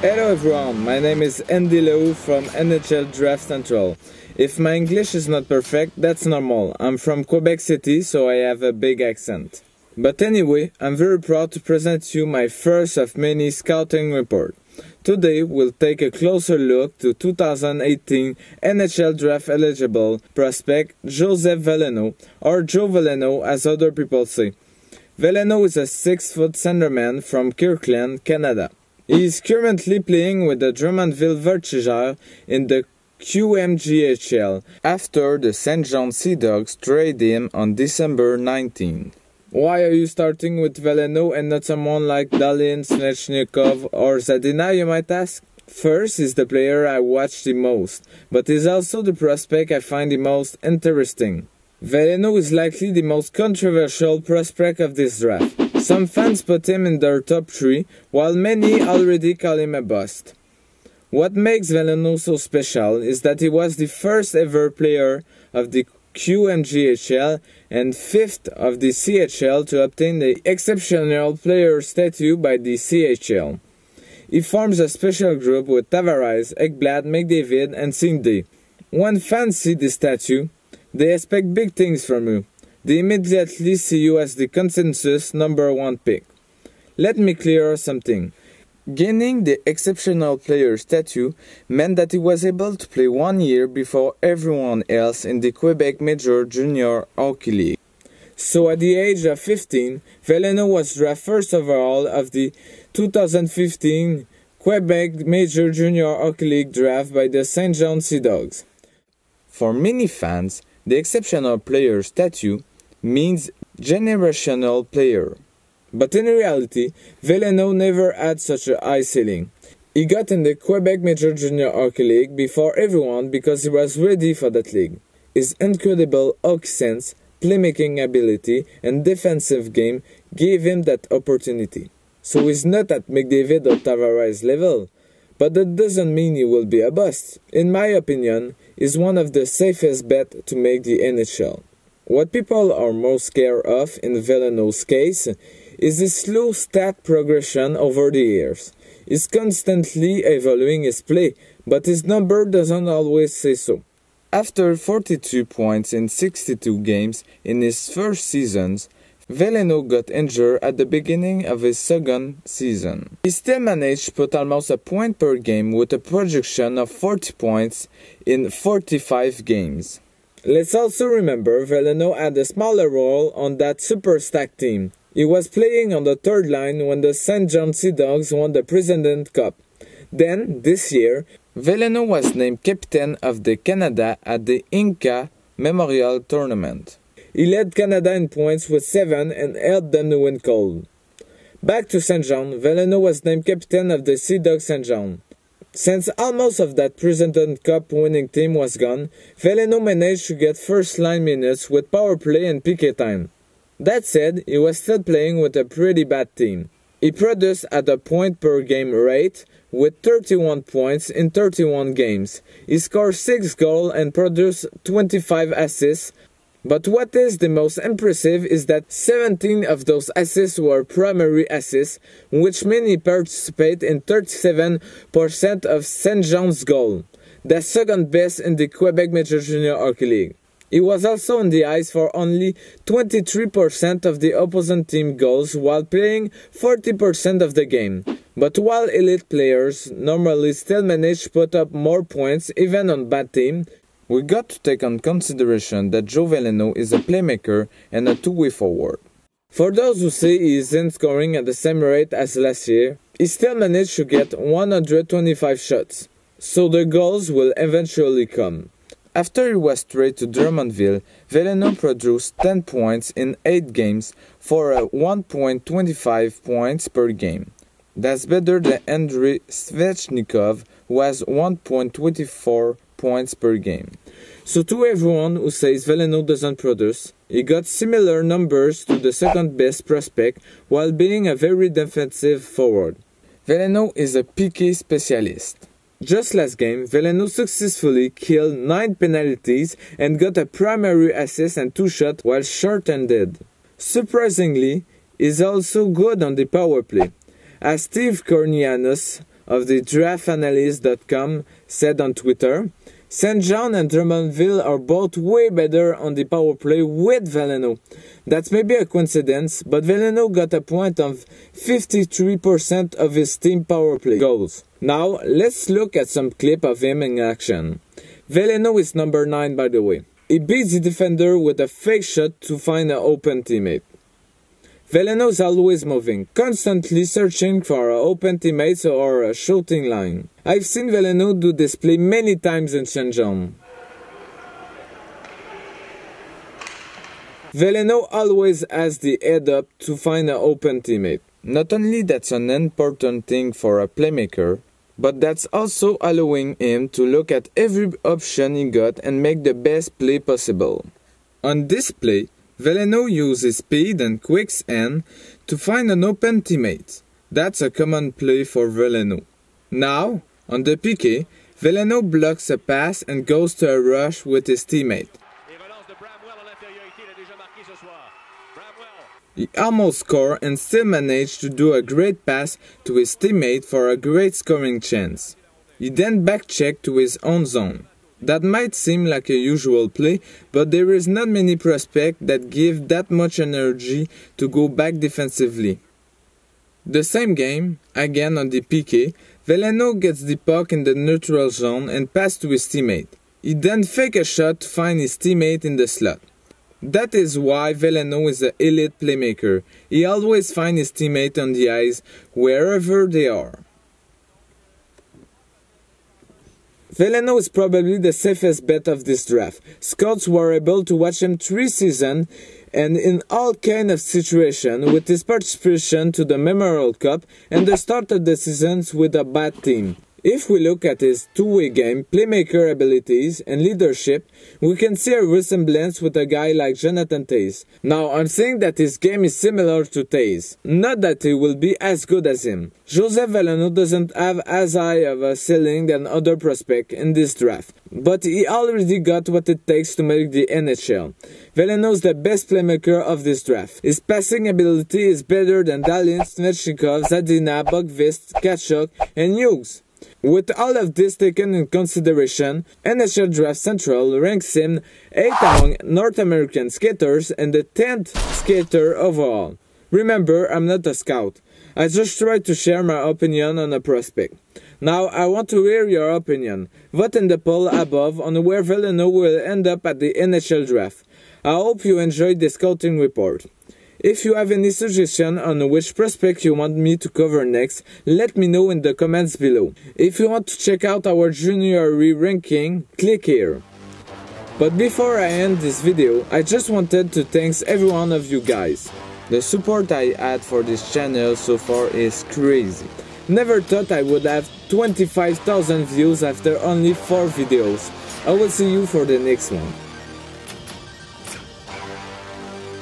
Hello everyone, my name is Lehoux from NHL Draft Central. If my English is not perfect, that's normal. I'm from Quebec City, so I have a big accent. But anyway, I'm very proud to present you my first of many scouting report. Today we'll take a closer look to 2018 NHL Draft eligible prospect Joseph Veleno, or Joe Veleno as other people say. Veleno is a 6-foot centerman from Kirkland, Canada. He is currently playing with the Drummondville Voltigeurs in the QMJHL after the St. John Sea Dogs traded him on December 19. Why are you starting with Veleno and not someone like Dahlin, Svechnikov or Zadina, you might ask? First, he's the player I watch the most, but he's also the prospect I find the most interesting. Veleno is likely the most controversial prospect of this draft. Some fans put him in their top 3, while many already call him a bust. What makes Veleno so special is that he was the first ever player of the QMJHL and 5th of the CHL to obtain the Exceptional Player statue by the CHL. He forms a special group with Tavares, Ekblad, McDavid and Cindy. When fans see the statue, they expect big things from you. They immediately see you as the consensus #1 pick. Let me clear something. Gaining the Exceptional Player statue meant that he was able to play 1 year before everyone else in the Quebec Major Junior Hockey League. So at the age of 15, Veleno was drafted first overall of the 2015 Quebec Major Junior Hockey League draft by the St. John Sea Dogs. For many fans, the Exceptional Player statue means generational player. But in reality, Veleno never had such a high ceiling. He got in the Quebec Major Junior Hockey League before everyone because he was ready for that league. His incredible hockey sense, playmaking ability, and defensive game gave him that opportunity. So he's not at McDavid or Tavares level, but that doesn't mean he will be a bust. In my opinion, he's one of the safest bets to make the NHL. What people are most scared of in Veleno's case is his slow stat progression over the years. He's constantly evaluating his play, but his number doesn't always say so. After 42 points in 62 games in his first seasons, Veleno got injured at the beginning of his second season. He still managed to put almost a point per game with a projection of 40 points in 45 games. Let's also remember Veleno had a smaller role on that super stack team. He was playing on the third line when the St. John Sea Dogs won the President Cup. Then, this year, Veleno was named captain of the Canada at the Inca Memorial Tournament. He led Canada in points with 7 and helped them to win gold. Back to St. John, Veleno was named captain of the Sea Dogs St. John. Since almost of that President Cup winning team was gone, Veleno managed to get first line minutes with power play and PK time. That said, he was still playing with a pretty bad team. He produced at a point per game rate with 31 points in 31 games. He scored 6 goals and produced 25 assists. But what is the most impressive is that 17 of those assists were primary assists, which means he participated in 37% of St. John's goals. That's second best in the Quebec Major Junior Hockey League. He was also on the ice for only 23% of the opposing team goals while playing 40% of the game. But while elite players normally still manage to put up more points even on bad teams, we got to take on consideration that Joe Veleno is a playmaker and a two-way forward. For those who say he isn't scoring at the same rate as last year, he still managed to get 125 shots, so the goals will eventually come. After he was traded to Drummondville, Veleno produced 10 points in 8 games for a 1.25 points per game. That's better than Andrei Svechnikov, who has 1.24 points per game. So to everyone who says Veleno doesn't produce, he got similar numbers to the second best prospect while being a very defensive forward. Veleno is a PK specialist. Just last game, Veleno successfully killed 9 penalties and got a primary assist and 2 shots while short-handed. Surprisingly, he is also good on the power play, as Steve Kornianos of the draftanalyst.com said on Twitter, St. John and Drummondville are both way better on the power play with Veleno. That's maybe a coincidence, but Veleno got a point of 53% of his team power play goals. Now, let's look at some clip of him in action. Veleno is number 9, by the way. He beats the defender with a fake shot to find an open teammate. Veleno is always moving, constantly searching for open teammates or a shooting line. I've seen Veleno do this play many times in St. John. Veleno always has the head up to find an open teammate. Not only that's an important thing for a playmaker, but that's also allowing him to look at every option he got and make the best play possible. On this play, Veleno uses speed and quick hand to find an open teammate. That's a common play for Veleno. Now, on the PK, Veleno blocks a pass and goes to a rush with his teammate. He almost scored and still managed to do a great pass to his teammate for a great scoring chance. He then back-checked to his own zone. That might seem like a usual play, but there is not many prospects that give that much energy to go back defensively. The same game, again on the PK, Veleno gets the puck in the neutral zone and passes to his teammate. He then fakes a shot to find his teammate in the slot. That is why Veleno is an elite playmaker. He always finds his teammate on the ice, wherever they are. Veleno is probably the safest bet of this draft. Scouts were able to watch him 3 seasons and in all kinds of situations with his participation to the Memorial Cup and the start of the seasons with a bad team. If we look at his two-way game, playmaker abilities, and leadership, we can see a resemblance with a guy like Jonathan Toews. Now, I'm saying that his game is similar to Toews, not that he will be as good as him. Joseph Veleno doesn't have as high of a ceiling than other prospects in this draft, but he already got what it takes to make the NHL. Veleno is the best playmaker of this draft. His passing ability is better than Dahlin, Svechnikov, Zadina, Boqvist, Tkachuk, and Hughes. With all of this taken in consideration, NHL Draft Central ranks him 8th among North American skaters and the 10th skater overall. Remember, I'm not a scout. I just try to share my opinion on a prospect. Now, I want to hear your opinion. Vote in the poll above on where Veleno will end up at the NHL Draft. I hope you enjoyed the scouting report. If you have any suggestion on which prospect you want me to cover next, let me know in the comments below. If you want to check out our junior ranking, click here. But before I end this video, I just wanted to thank every one of you guys. The support I had for this channel so far is crazy. Never thought I would have 25,000 views after only 4 videos. I will see you for the next one.